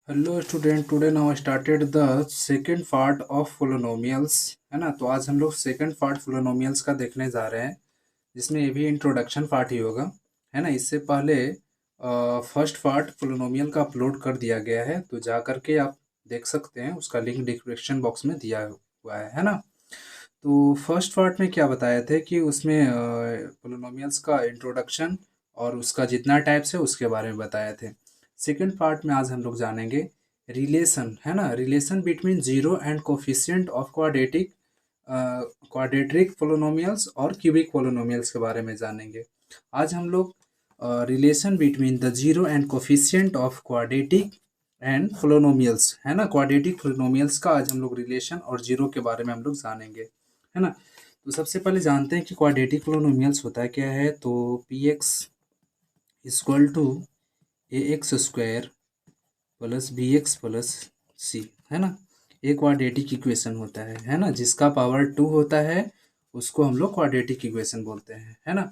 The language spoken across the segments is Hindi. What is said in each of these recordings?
Hello student, today now started the second part of polynomials. है ना। तो आज हम लोग सेकेंड पार्ट पोलिनोमियल्स का देखने जा रहे हैं, जिसमें ये भी इंट्रोडक्शन पार्ट ही होगा। है ना। इससे पहले फर्स्ट पार्ट पोलिनोमियल का अपलोड कर दिया गया है, तो जा करके आप देख सकते हैं, उसका लिंक डिस्क्रिप्शन बॉक्स में दिया हुआ है ना। तो फर्स्ट पार्ट में क्या बताए थे कि उसमें पोलिनोमियल्स का इंट्रोडक्शन और उसका जितना टाइप्स है उसके बारे में बताए थे। सेकंड पार्ट में आज हम लोग जानेंगे रिलेशन। है ना, relation between zero and coefficient of quadratic polynomials और क्यूबिक पोलिनोमियल्स के बारे में जानेंगे। आज हम लोग relation between the zero and coefficient of quadratic and polynomials, है ना, क्वाड्रेटिक पोलिनोमियल्स का आज हम लोग रिलेशन और जीरो के बारे में हम लोग जानेंगे। है ना। तो सबसे पहले जानते हैं कि क्वाड्रेटिक पोलिनोमियल्स होता है क्या है। तो p x equal to a x square plus b x plus c, है ना। एक क्वाड्रेटिक इक्वेशन होता है ना, जिसका पावर 2 होता है, उसको हम लोग क्वाड्रेटिक इक्वेशन बोलते हैं। है ना।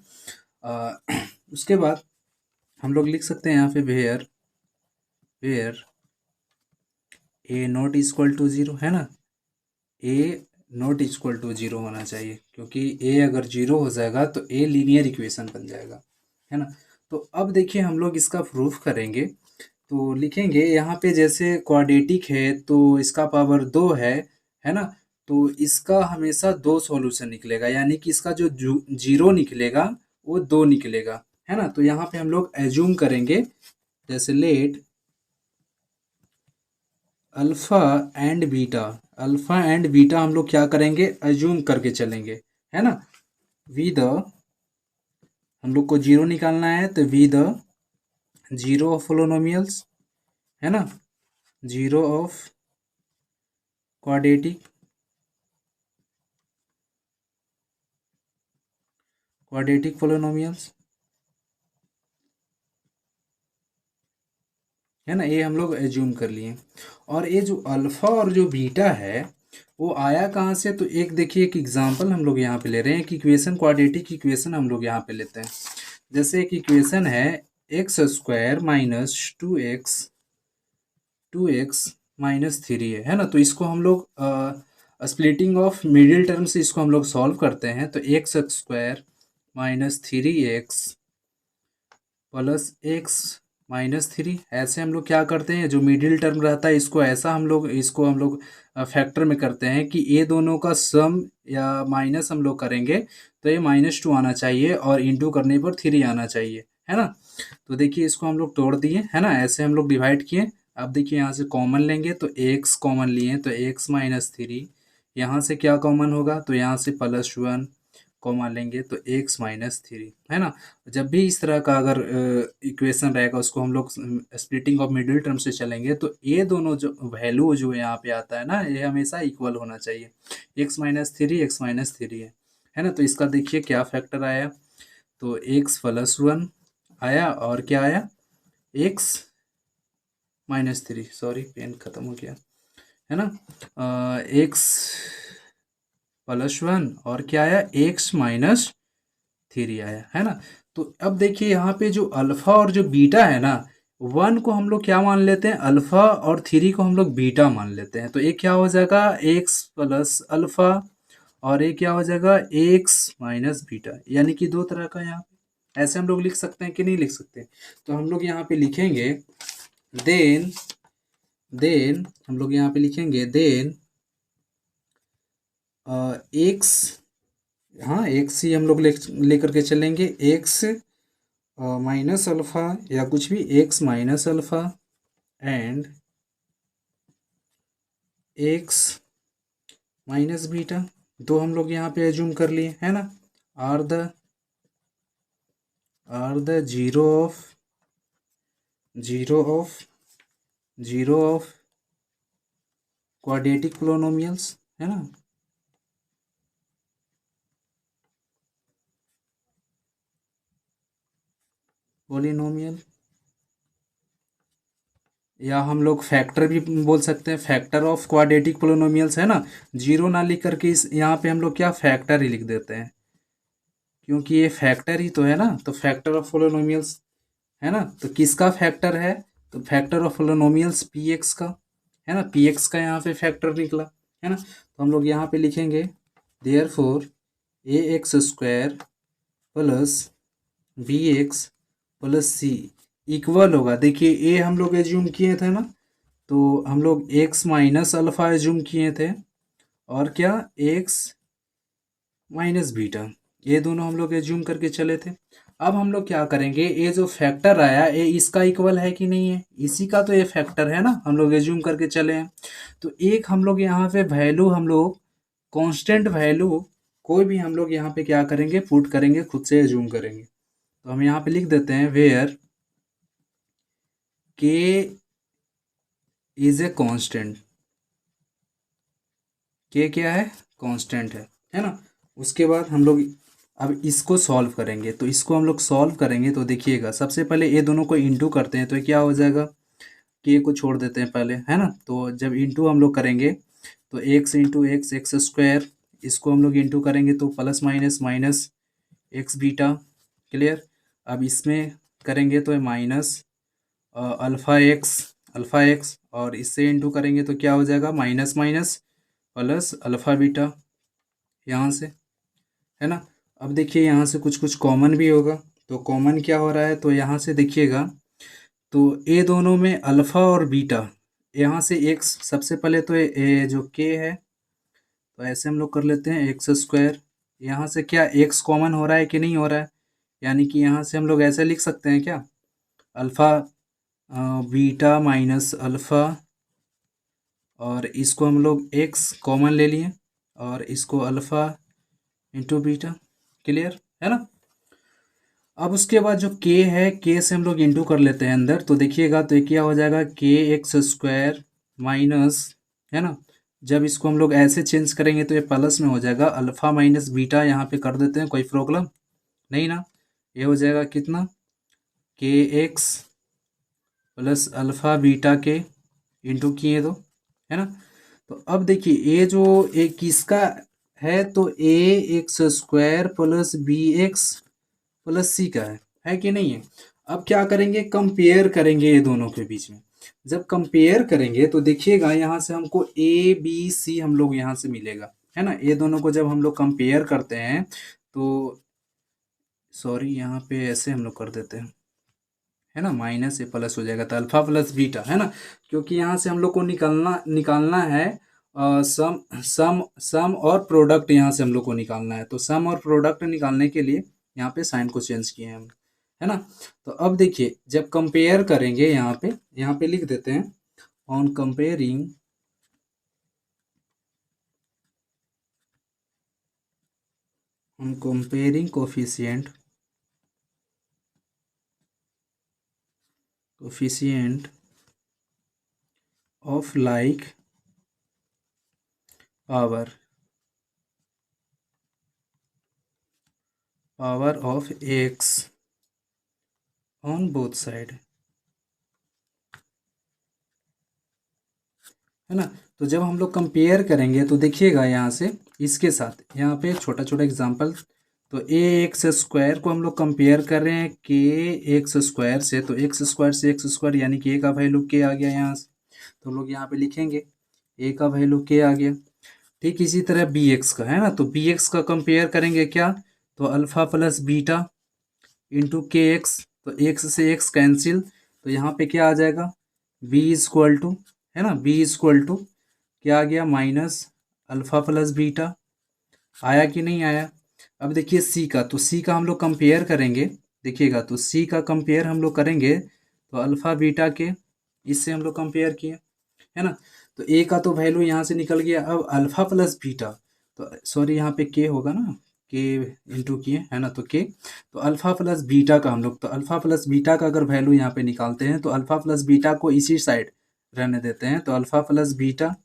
उसके बाद हम लोग लिख सकते हैं यहाँ पे where where a not equal to zero, है ना। A not equal to zero होना चाहिए, क्योंकि ए अगर जीरो हो जाएगा तो ए लीनियर इक्वेशन बन जाएगा। है ना। तो अब देखिए हम लोग इसका प्रूफ करेंगे। तो लिखेंगे यहाँ पे, जैसे क्वाड्रेटिक है तो इसका पावर 2 है ना। तो इसका हमेशा दो सॉल्यूशन निकलेगा, यानी कि इसका जो जीरो निकलेगा वो 2 निकलेगा। है ना। तो यहाँ पे हम लोग एज्यूम करेंगे, जैसे let alpha and beta. Alpha and beta हम लोग क्या करेंगे, एज्यूम करके चलेंगे। है ना। वी द, हम लोग को जीरो निकालना है, तो we the zero of polynomials, है ना, जीरो ऑफ क्वाड्रेटिक पोलिनोमियल्स, है ना। ये हम लोग एज्यूम कर लिए। और ये जो अल्फा और जो बीटा है वो आया कहाँ से, तो एक देखिए, एक एग्जांपल हम लोग यहाँ पे ले रहे हैं कि इक्वेशन, क्वाड्रेटिक इक्वेशन हम लोग यहाँ पे लेते हैं। जैसे एक इक्वेशन है x square minus two x minus three है ना। तो इसको हम लोग स्प्लिटिंग ऑफ मिडिल टर्म से इसको हम लोग सॉल्व करते हैं। तो x square minus three x plus x minus three, ऐसे हम लोग क्या करते हैं, जो मिडिल टर्म रहता है इसको ऐसा हम लोग फैक्टर में करते हैं कि ये दोनों का सम या माइनस हम लोग करेंगे तो ये माइनस टू आना चाहिए और इंटू करने पर थ्री आना चाहिए। है ना। तो देखिए इसको हम लोग तोड़ दिए, है ना, ऐसे हम लोग डिवाइड किए। अब देखिए यहाँ से कॉमन लेंगे, तो एक्स कॉमन लिए तो एक्स माइनस थ्री, यहाँ से क्या कॉमन होगा, तो यहाँ से प्लस वन कॉमन लेंगे तो एक्स माइनस थ्री, है ना। जब भी इस तरह का अगर इक्वेशन रहेगा, उसको हम लोग स्प्लिटिंग ऑफ मिडिल टर्म से चलेंगे, तो ये दोनों जो वैल्यू जो यहाँ पे आता है ना, ये हमेशा इक्वल होना चाहिए। एक्स माइनस थ्री है ना। तो इसका देखिए क्या फैक्टर आया, तो एक्स प्लस वन आया और क्या आया, x minus three, sorry pen खत्म हो गया, है ना। एक्स प्लस वन और क्या आया, एक्स माइनस थ्री आया, है ना। तो अब देखिए यहाँ पे जो अल्फा और जो बीटा है ना, वन को हम लोग क्या मान लेते हैं, अल्फा, और थ्री को हम लोग बीटा मान लेते हैं। तो एक क्या हो जाएगा, एक्स प्लस अल्फा, और एक क्या हो जाएगा, एक्स माइनस बीटा, यानी कि दो तरह का यहाँ पे ऐसे हम लोग लिख सकते हैं कि नहीं लिख सकते। तो हम लोग यहाँ पे लिखेंगे देन देन हम लोग यहाँ पे लिखेंगे देन एक्स, हाँ एक्स ही हम लोग लेकर के चलेंगे, एक्स माइनस अल्फा या कुछ भी, x minus alpha and x minus beta, दो हम लोग यहाँ पे एज्यूम कर लिए, है ना। Are the zero of zero of zero of quadratic polynomials, है ना। पोलिनोमियल, या हम लोग फैक्टर भी बोल सकते हैं, फैक्टर ऑफ क्वाड्रेटिक पोलिनोमियल्स, है ना। जीरो ना लिख करके इस यहाँ पे हम लोग क्या फैक्टर ही लिख देते हैं, क्योंकि ये फैक्टर ही तो है ना। तो फैक्टर ऑफ पोलिनोमियल्स, है ना। तो किसका फैक्टर है, तो factor of polynomials P x का, है ना, पी एक्स का यहाँ पे फैक्टर निकला, है ना। तो हम लोग यहाँ पे लिखेंगे therefore a x square plus b x plus c equal होगा। देखिए ए हम लोग एज्यूम किए थे ना, तो हम लोग एक्स माइनस अल्फ़ा एज्यूम किए थे, और क्या एक्स माइनस बीटा, ये दोनों हम लोग एज्यूम करके चले थे। अब हम लोग क्या करेंगे, ये जो फैक्टर आया ये इसका इक्वल है कि नहीं है, इसी का तो ये फैक्टर है ना, हम लोग एज्यूम करके चले हैं। तो एक हम लोग यहाँ पे वैल्यू, हम लोग कांस्टेंट वैल्यू कोई भी हम लोग यहाँ पे क्या करेंगे, पुट करेंगे, खुद से एज्यूम करेंगे। तो हम यहाँ पे लिख देते हैं वेयर के इज ए कांस्टेंट, के क्या है, कांस्टेंट है ना। उसके बाद हम लोग अब इसको सॉल्व करेंगे, तो इसको हम लोग सॉल्व करेंगे तो देखिएगा, सबसे पहले ये दोनों को इंटू करते हैं, तो ये क्या हो जाएगा, के को छोड़ देते हैं पहले, है ना। तो जब इंटू हम लोग करेंगे तो x into x, x square, इसको हम लोग इंटू करेंगे तो plus minus minus x beta, clear. अब इसमें करेंगे तो माइनस अल्फ़ा एक्स, और इससे इंटू करेंगे तो क्या हो जाएगा, minus minus plus alpha beta, यहाँ से, है ना। अब देखिए यहाँ से कुछ कुछ कॉमन भी होगा, तो कॉमन क्या हो रहा है, तो यहाँ से देखिएगा, तो ए दोनों में अल्फ़ा और बीटा, यहाँ से एक्स, सबसे पहले तो ये जो के है, तो ऐसे हम लोग कर लेते हैं एक्स स्क्वायर, यहाँ से क्या एक्स कॉमन हो रहा है कि नहीं हो रहा है, यानी कि यहाँ से हम लोग ऐसे लिख सकते हैं क्या, अल्फ़ा बीटा माइनस अल्फ़ा, और इसको हम लोग एक्स कॉमन ले लिए, और इसको अल्फ़ा इंटू बीटा, क्लियर है ना। अब उसके बाद जो के है, के से हम लोग इंटू कर लेते हैं अंदर, तो देखिएगा तो ये क्या हो जाएगा, के एक्स स्क्वायर माइनस, है ना। जब इसको हम लोग ऐसे चेंज करेंगे तो ये प्लस में हो जाएगा, अल्फ़ा माइनस बीटा यहाँ पे कर देते हैं, कोई प्रॉब्लम नहीं ना। ये हो जाएगा कितना, के एक्स प्लस अल्फ़ा बीटा के इंटू किए तो, है ना। तो अब देखिए ये जो ए किसका है, तो a x square plus b x plus c का है कि नहीं है। अब क्या करेंगे, कंपेयर करेंगे ये दोनों के बीच में। जब कंपेयर करेंगे तो देखिएगा यहाँ से हमको ए बी सी हम लोग यहाँ से मिलेगा, है ना। ये दोनों को जब हम लोग कंपेयर करते हैं तो, सॉरी यहाँ पे ऐसे हम लोग कर देते हैं, है ना, माइनस ए प्लस हो जाएगा, तो अल्फा प्लस बीटा, है ना। क्योंकि यहाँ से हम लोग को निकालना निकालना है सम सम सम और प्रोडक्ट, यहाँ से हम लोग को निकालना है, तो सम और प्रोडक्ट निकालने के लिए यहाँ पे साइन को चेंज किए हैं हम, है ना। तो अब देखिए जब कंपेयर करेंगे, यहाँ पे लिख देते हैं on comparing coefficient of like power of x on both side, है ना। तो जब हम लोग कंपेयर करेंगे तो देखिएगा यहाँ से इसके साथ, यहाँ पे छोटा छोटा एग्जांपल, तो ए एक्स स्क्वायर को हम लोग कंपेयर कर रहे हैं के एक्स स्क्वायर से, तो एक्स स्क्वायर से एक्स स्क्वायर, यानी कि ए का वैल्यू के आ गया यहाँ से, तो हम लोग यहाँ पे लिखेंगे ए का वैल्यू के आ गया। ठीक इसी तरह बी एक्स का, है ना, तो बी एक्स का कंपेयर करेंगे क्या, तो अल्फ़ा प्लस बीटा इंटू के एक्स, तो एक्स से एक्स कैंसिल, तो यहाँ पे क्या आ जाएगा, बी इज इक्वल टू, है ना, बी इज इक्वल टू क्या आ गया, माइनस अल्फ़ा प्लस बीटा, आया कि नहीं आया। अब देखिए सी का, तो सी का हम लोग कंपेयर करेंगे, देखिएगा तो सी का कंपेयर हम लोग करेंगे तो अल्फ़ा बीटा के, इससे हम लोग कंपेयर किए, है ना। तो ए का तो वैल्यू यहाँ से निकल गया, अब अल्फ़ा प्लस बीटा, तो सॉरी यहाँ पे के होगा ना, के इंटू किए, है ना, तो के, तो अल्फ़ा प्लस बीटा का हम लोग, तो अल्फ़ा प्लस बीटा का अगर वैल्यू यहाँ पे निकालते हैं तो अल्फ़ा प्लस बीटा को इसी साइड रहने देते हैं, तो अल्फ़ा प्लस बीटा,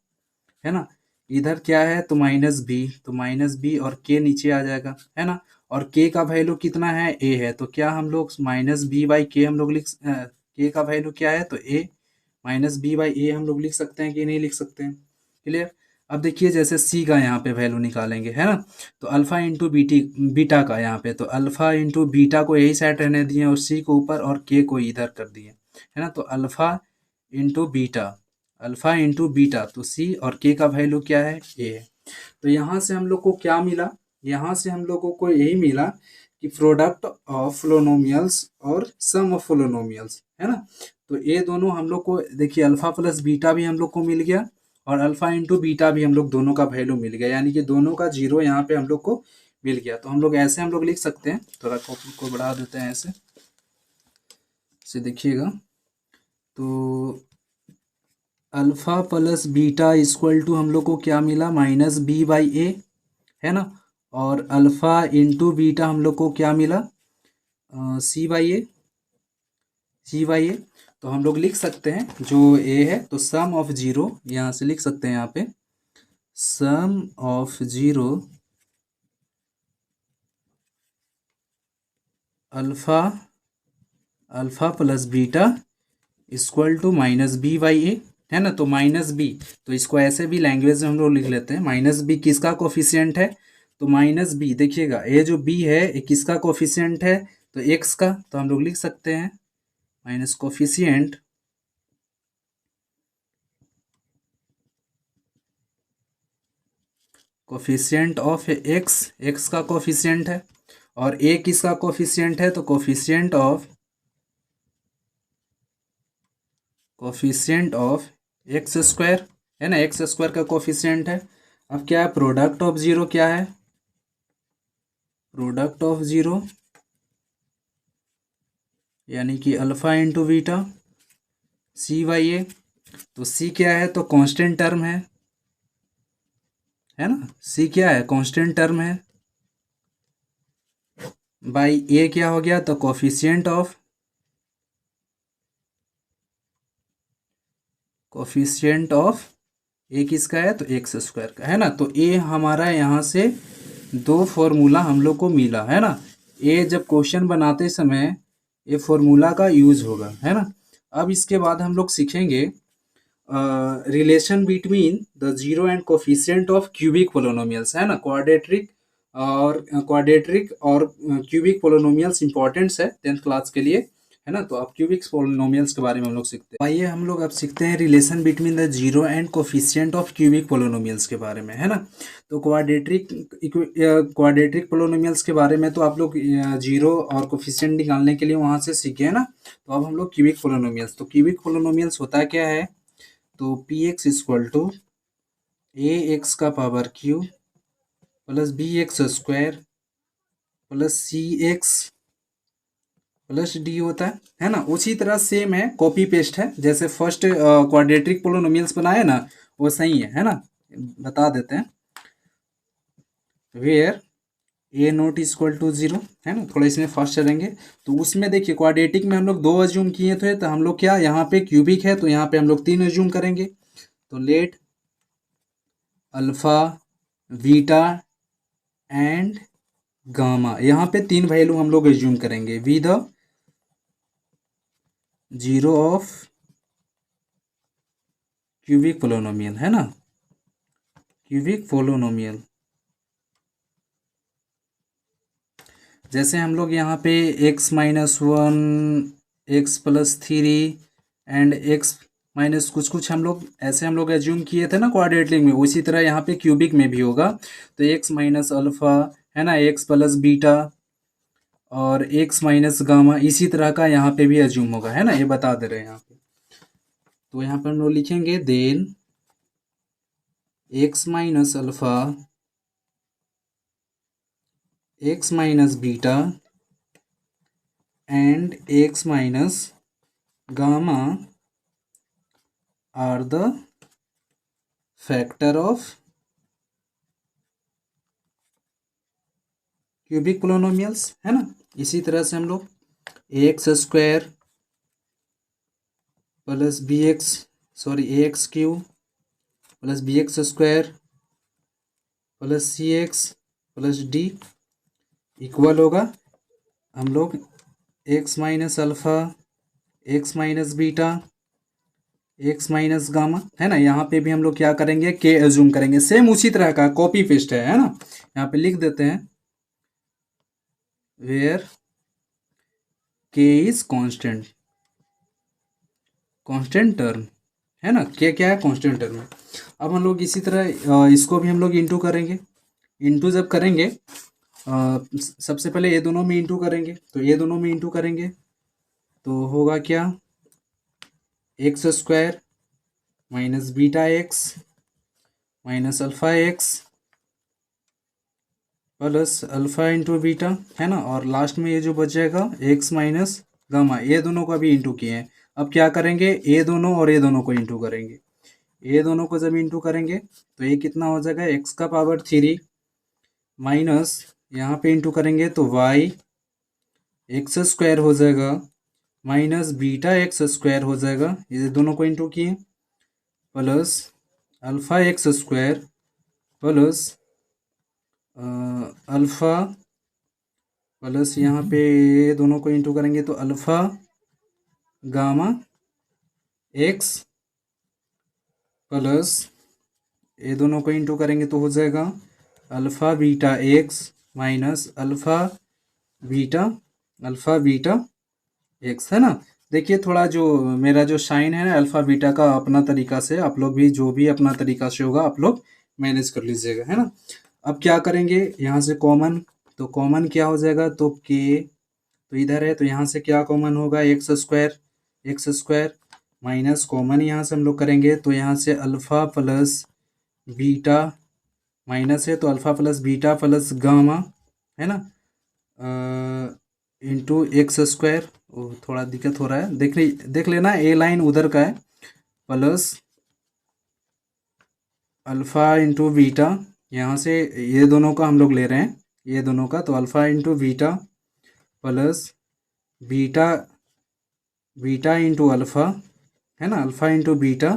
है ना, इधर क्या है, तो माइनस बी, तो माइनस बी और के नीचे आ जाएगा, है ना। और के का वैल्यू कितना है, ए है, तो क्या हम लोग माइनस बी बाई के हम लोग के का वैल्यू क्या है, तो ए माइनस बी बाई ए हम लोग लिख सकते हैं कि नहीं लिख सकते हैं, क्लियर। अब देखिए जैसे सी का यहाँ पे वैल्यू निकालेंगे, है ना, तो अल्फ़ा इंटू बीटा का यहाँ पे, तो अल्फ़ा इंटू बीटा को यही साइड रहने दिए और सी को ऊपर और के को इधर कर दिए, है ना। तो alpha into beta, alpha into beta, तो सी और के का वैल्यू क्या है, ए है। तो यहाँ से हम लोग को क्या मिला, यहाँ से हम लोगों को यही मिला कि प्रोडक्ट ऑफ पोलिनोमियल्स और सम ऑफ पोलिनोमियल्स, है ना। तो ये दोनों हम लोग को देखिए, अल्फा प्लस बीटा भी हम लोग को मिल गया और अल्फा इंटू बीटा भी हम लोग दोनों का वैल्यू मिल गया, यानी कि दोनों का जीरो यहाँ पे हम लोग को मिल गया। तो हम लोग ऐसे हम लोग लिख सकते हैं, थोड़ा कॉपी को बढ़ा देते हैं ऐसे देखिएगा। तो alpha plus beta equal to हम लोग को क्या मिला, माइनस बी बाई ए, है ना। और अल्फा इंटू बीटा हम लोग को क्या मिला, सी by A, C by A. तो हम लोग लिख सकते हैं जो ए है, तो सम ऑफ जीरो यहाँ से लिख सकते हैं, यहाँ पे sum of zero alpha, alpha plus beta equal to minus b by a, है ना। तो माइनस बी, तो इसको ऐसे भी लैंग्वेज में हम लोग लिख लेते हैं, माइनस बी किसका कोफिशिएंट है, तो माइनस बी देखिएगा, ये जो बी है ये किसका कोफिशिएंट है, तो एक्स का। तो हम लोग लिख सकते हैं minus coefficient, coefficient of x, x का कोफिशिएंट है, और ए किसका कोफिशिएंट है, तो coefficient of, coefficient of x square, है ना, एक्स स्क्वायर का कोफिशिएंट है। अब क्या है, प्रोडक्ट ऑफ जीरो क्या है, प्रोडक्ट ऑफ जीरो यानी कि alpha into beta C by A. तो सी क्या है, तो कांस्टेंट टर्म है ना, सी क्या है, कांस्टेंट टर्म है, बाई ए क्या हो गया, तो कोफिशिएंट ऑफ, कोफिशिएंट ऑफ ए किसका है, तो एक्स स्क्वायर का, है ना। तो ए हमारा यहाँ से दो फॉर्मूला हम लोग को मिला, है ना। ये जब क्वेश्चन बनाते समय ये फॉर्मूला का यूज होगा, है ना। अब इसके बाद हम लोग सीखेंगे relation between the zero and coefficient of cubic polynomials, है ना। क्वाड्रेटिक और क्यूबिक पोलिनोमियल्स इंपॉर्टेंट्स है 10th क्लास के लिए, है ना। तो अब क्यूबिक पोलिनोमियल्स के बारे में हम लोग सीखते हैं। आइए हम लोग अब सीखते हैं relation between the zero and coefficient of cubic polynomials के बारे में, है ना। तो क्वाड्रेटिक पोलिनोमियल्स के बारे में तो आप लोग जीरो और कोफिशिएंट निकालने के लिए वहां से सीखे, है ना। तो अब हम लोग क्यूबिक पोलिनोमियल्स, तो क्यूबिक पोलिनोमियल्स होता क्या है, तो p x equal to a x का power cube plus b x square plus c x plus d होता है ना। उसी तरह सेम है, कॉपी पेस्ट है, जैसे फर्स्ट क्वाड्रेटिक पोलिनोमियल्स बनाए ना, वो सही है ना। बता देते हैं, where a not equal to zero, है ना। थोड़ा इसमें फर्स्ट चलेंगे, तो उसमें देखिए क्वाड्रेटिक में हम लोग दो अज्यूम किए थे, तो हम लोग क्या, यहाँ पे क्यूबिक है तो यहाँ पे हम लोग तीन अज्यूम करेंगे। तो let alpha beta and gamma, यहाँ पे तीन वैल्यू हम लोग एज्यूम करेंगे with zero of cubic polynomial, है ना, क्यूबिक पोलिनोमियल। जैसे हम लोग यहाँ पे x minus one, x plus three and x minus कुछ कुछ हम लोग ऐसे हम लोग एज्यूम किए थे ना क्वाड्रेटिक में, उसी तरह यहाँ पे क्यूबिक में भी होगा। तो x माइनस अल्फा, है ना, x प्लस बीटा और x माइनस गामा, इसी तरह का यहाँ पे भी एज्यूम होगा, है ना, ये बता दे रहे हैं यहाँ पे। तो यहाँ पे हम लोग लिखेंगे then x minus alpha, x minus beta and x minus gamma are the factor of cubic polynomials, है ना। इसी तरह से हम लोग x square plus b x, sorry a x cube plus b x square plus c x plus d equal होगा हम लोग x minus alpha, x minus beta, x minus gamma, है ना। यहाँ पे भी हम लोग क्या करेंगे, के एज्यूम करेंगे, सेम उसी तरह का कॉपी पेस्ट है ना। यहाँ पे लिख देते हैं वेयर के इज कांस्टेंट, कांस्टेंट टर्म, है ना, क्या क्या है कांस्टेंट टर्म है। अब हम लोग इसी तरह इसको भी हम लोग इंटू करेंगे। इंटू जब करेंगे सबसे पहले ये दोनों में इंटू करेंगे, तो ये दोनों में इंटू करेंगे तो होगा क्या, x square minus beta x minus alpha x plus alpha into beta, है ना, और लास्ट में ये जो बच जाएगा एक्स माइनस गामा, ये दोनों का भी इंटू किए हैं। अब क्या करेंगे, ये दोनों और ये दोनों को इंटू करेंगे। ये दोनों को जब इंटू करेंगे तो ये कितना हो जाएगा, एक्स का पावर 3 माइनस यहाँ पे इंटू करेंगे तो वाई एक्स स्क्वायर हो जाएगा माइनस बीटा एक्स स्क्वायर हो जाएगा, ये दोनों को इंटू किए, plus alpha x square plus alpha plus यहाँ पे ये दोनों को इंटू करेंगे तो अल्फ़ा गामा एक्स प्लस ये दोनों को इंटू करेंगे तो हो जाएगा alpha beta x minus alpha beta x, है ना। देखिए थोड़ा जो मेरा जो साइन है ना अल्फ़ा बीटा का, अपना तरीका से आप लोग भी जो भी अपना तरीका से होगा आप लोग मैनेज कर लीजिएगा, है ना। अब क्या करेंगे, यहाँ से कॉमन, तो कॉमन क्या हो जाएगा, तो के तो इधर है तो यहाँ से क्या कॉमन होगा, एक्स स्क्वायर माइनस कॉमन यहाँ से हम लोग करेंगे तो यहाँ से अल्फ़ा प्लस बीटा माइनस है तो alpha plus beta plus gamma, है ना, इंटू एक्स स्क्वायर। थोड़ा दिक्कत हो रहा है, देख लेना, ए लाइन उधर का है, प्लस अल्फ़ा इंटू बीटा, यहाँ से ये दोनों का हम लोग ले रहे हैं, ये दोनों का, तो alpha into beta plus beta into alpha, है ना, alpha into beta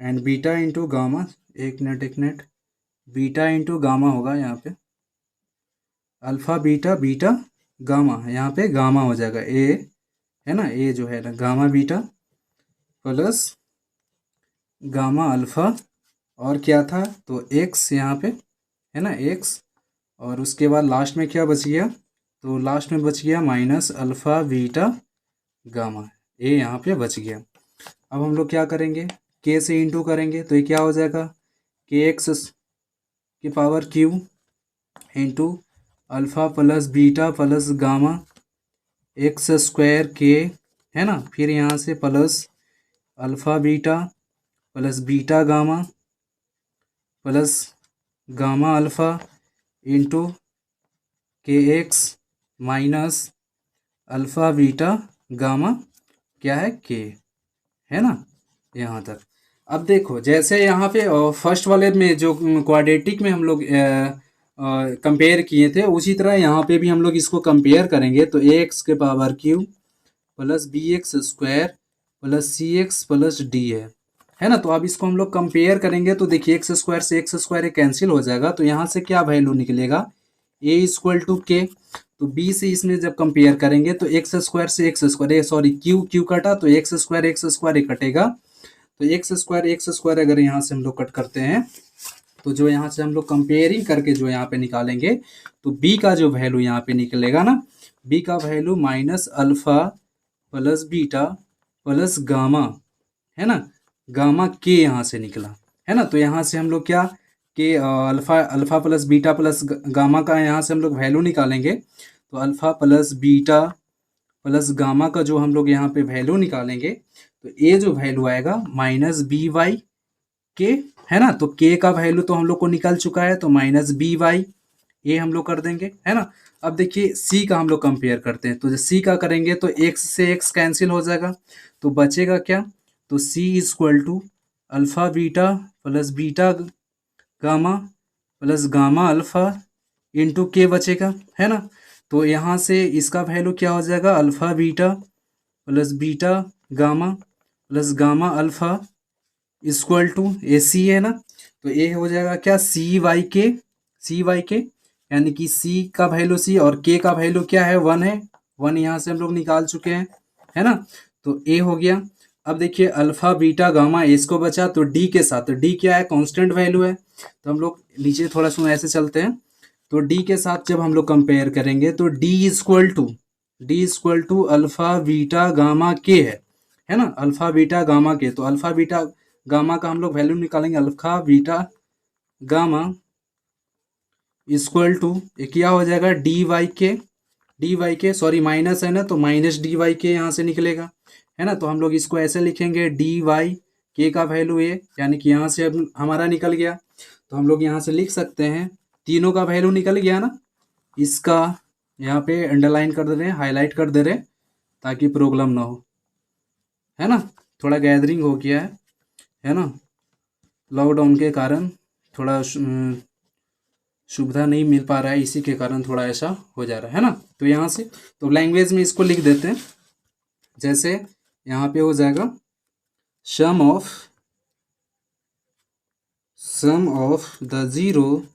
and beta into gamma, एक मिनट बीटा इंटू गामा होगा यहाँ पे, अल्फ़ा बीटा गामा, यहाँ पे गामा हो जाएगा ए, है ना, ए जो है ना gamma beta plus gamma alpha, और क्या था तो एक्स यहाँ पे, है ना, एक्स, और उसके बाद लास्ट में क्या बच गया, तो लास्ट में बच गया माइनस अल्फ़ा बीटा गामा, ए यहाँ पे बच गया। अब हम लोग क्या करेंगे, के से इंटू करेंगे तो ये क्या हो जाएगा, के एक्स की power cube into alpha plus beta plus gamma x square के, है ना, फिर यहाँ से plus alpha beta plus beta gamma plus gamma alpha into के x minus alpha beta gamma क्या है के, है ना, यहाँ तक। अब देखो जैसे यहाँ पे फर्स्ट वाले में जो क्वाड्रेटिक में हम लोग कंपेयर किए थे, उसी तरह यहाँ पे भी हम लोग इसको कंपेयर करेंगे तो ए एक्स के power cube plus b x square plus c x plus d है ना। तो अब इसको हम लोग कंपेयर करेंगे तो देखिए एक्स स्क्वायर कैंसिल हो जाएगा, तो यहाँ से क्या वैल्यू निकलेगा, ए इक्वल टू के, तो बी से इसमें जब कंपेयर करेंगे तो एक्स स्क्वायर से एक्स स्क्वायर, सॉरी क्यू कटा तो एक्स स्क्वायर कटेगा, तो एक्स स्क्वायर अगर यहाँ से हम लोग कट करते हैं तो जो यहाँ से हम लोग कंपेयरिंग करके जो यहाँ पे निकालेंगे तो बी का जो वैल्यू यहाँ पे निकलेगा ना, बी का value minus alpha plus beta plus gamma, है ना, गामा के यहाँ से निकला, है ना। तो यहाँ से हम लोग क्या कि alpha plus beta plus gamma का यहाँ से हम लोग वैल्यू निकालेंगे, तो alpha plus beta plus gamma का जो हम लोग यहाँ पे वैल्यू निकालेंगे तो ये जो वैल्यू आएगा माइनस बी वाई के, है ना। तो के का वैल्यू तो हम लोग को निकल चुका है, तो माइनस बी वाई ये हम लोग कर देंगे, है ना। अब देखिए सी का हम लोग कंपेयर करते हैं, तो जब सी का करेंगे तो एक्स से एक्स कैंसिल हो जाएगा, तो बचेगा क्या, तो c equal to alpha beta plus beta gamma plus gamma alpha into के बचेगा, है ना। तो यहाँ से इसका वैल्यू क्या हो जाएगा, alpha beta plus beta gamma plus gamma alpha equal to a c, है ना। तो ये हो जाएगा क्या, सी वाई के यानी कि सी का वैल्यू सी और के का वैल्यू क्या है, 1 है, 1 यहाँ से हम लोग निकाल चुके हैं, है ना। तो ए हो गया। अब देखिए अल्फा बीटा गामा इसको बचा, तो डी के साथ, तो डी क्या है, कांस्टेंट वैल्यू है, तो हम लोग नीचे थोड़ा सा ऐसे चलते हैं, तो डी के साथ जब हम लोग कंपेयर करेंगे तो d equal to alpha beta gamma के है, है ना, अल्फा बीटा गामा के। तो अल्फा बीटा गामा का हम लोग वैल्यू निकालेंगे, alpha beta gamma equal to क्या हो जाएगा, डी वाई के सॉरी माइनस है ना, तो माइनस डी वाई के यहाँ से निकलेगा, है ना। तो हम लोग इसको ऐसे लिखेंगे, डी वाई के का वैल्यू ये, यानी कि यहाँ से अब हमारा निकल गया। तो हम लोग यहाँ से लिख सकते हैं, तीनों का वैल्यू निकल गया ना। इसका यहाँ पे अंडरलाइन कर दे रहे हैं, हाईलाइट कर दे रहे हैं, ताकि प्रॉब्लम ना हो, है ना। थोड़ा गैदरिंग हो गया है ना, लॉकडाउन के कारण थोड़ा सुविधा नहीं मिल पा रहा है, इसी के कारण थोड़ा ऐसा हो जा रहा है ना। तो यहाँ से तो लैंग्वेज में इसको लिख देते हैं, जैसे यहाँ पे हो जाएगा sum of the zero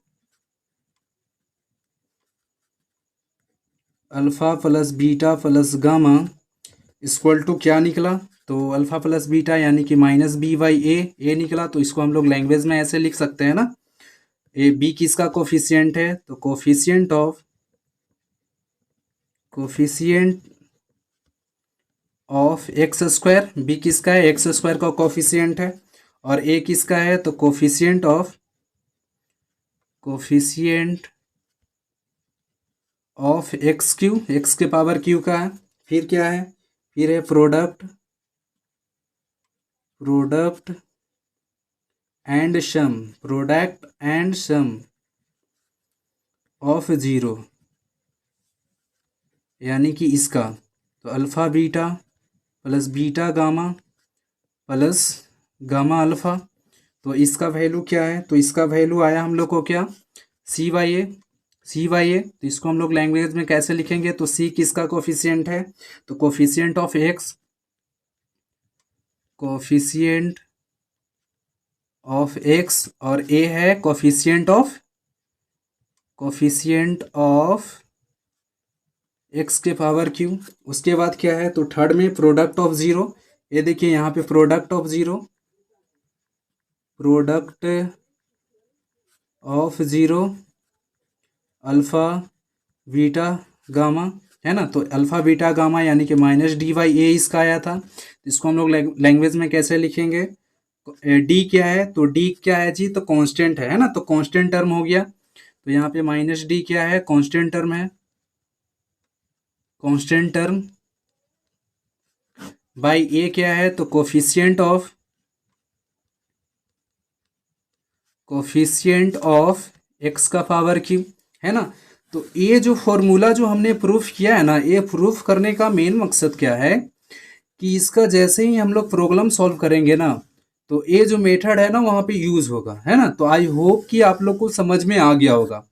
alpha plus beta plus gamma equal to क्या निकला, तो अल्फा प्लस बीटा यानी कि माइनस बी बाई ए निकला। तो इसको हम लोग लैंग्वेज में ऐसे लिख सकते हैं ना, ए बी किसका कोफिशिएंट है, तो coefficient of x square, b किसका है, एक्स स्क्वायर का कोफिशिएंट है, और ए किसका है, तो coefficient of x q, x के पावर क्यू का है। फिर क्या है, फिर है product and sum of zero, यानी कि इसका, तो alpha beta plus beta gamma plus gamma alpha. तो इसका वैल्यू क्या है, तो इसका वैल्यू आया हम लोग को क्या, सी वाई ए। तो इसको हम लोग लैंग्वेज में कैसे लिखेंगे, तो सी किसका कोफिशिएंट है, तो कोफिशिएंट ऑफ एक्स और ए है कोफिशिएंट ऑफ एक्स के पावर क्यू। उसके बाद क्या है, तो थर्ड में प्रोडक्ट ऑफ जीरो, ये देखिए यहाँ पे product of zero alpha beta gamma, है ना। तो अल्फा बीटा गामा यानी कि माइनस डी वाई ए इसका आया था। इसको हम लोग लैंग्वेज में कैसे लिखेंगे, डी क्या है, तो डी क्या है जी, तो कांस्टेंट है ना, तो कांस्टेंट टर्म हो गया। तो यहाँ पे माइनस डी क्या है, कांस्टेंट टर्म है, कांस्टेंट टर्म बाई ए क्या है, तो कोफिशिएंट ऑफ एक्स का पावर क्यू, है ना। तो ये जो फॉर्मूला जो हमने प्रूफ किया है ना, ये प्रूफ करने का मेन मकसद क्या है कि इसका जैसे ही हम लोग प्रॉब्लम सॉल्व करेंगे ना, तो ये जो मेथड है ना वहाँ पे यूज होगा, है ना। तो आई होप कि आप लोग को समझ में आ गया होगा।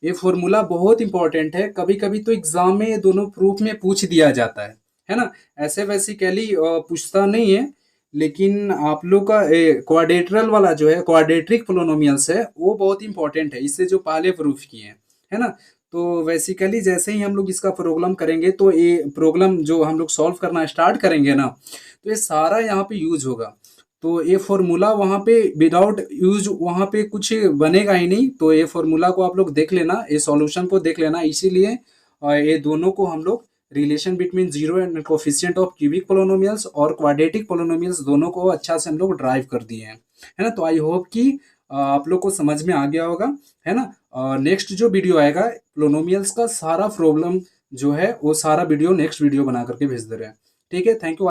ये फॉर्मूला बहुत इंपॉर्टेंट है, कभी कभी तो एग्जाम में ये दोनों प्रूफ में पूछ दिया जाता है ना। ऐसे बेसिकली पूछता नहीं है, लेकिन आप लोग का क्वाड्रेटरल वाला जो है, क्वाड्रेटिक पोलिनोमियल्स है, वो बहुत इंपॉर्टेंट है, इससे जो पहले प्रूफ किए हैं, है ना। तो बेसिकली जैसे ही हम लोग इसका प्रॉब्लम करेंगे, तो ये प्रॉब्लम जो हम लोग सॉल्व करना स्टार्ट करेंगे ना, तो ये सारा यहाँ पे यूज होगा। तो ये फॉर्मूला वहाँ पे विदाउट यूज वहाँ पे कुछ बनेगा ही नहीं। तो ये फॉर्मूला को आप लोग देख लेना, ये सॉल्यूशन को देख लेना, इसीलिए ये दोनों को हम लोग relation between zero and coefficient of cubic polynomials और क्वाड्रेटिक पोलिनोमियल्स दोनों को अच्छा से हम लोग ड्राइव कर दिए हैं, है ना। तो आई होप कि आप लोग को समझ में आ गया होगा, है ना। नेक्स्ट जो वीडियो आएगा पोलिनोमियल्स का सारा प्रॉब्लम जो है, वो सारा वीडियो नेक्स्ट वीडियो बना करके भेज दे रहे हैं। ठीक है, थैंक यू।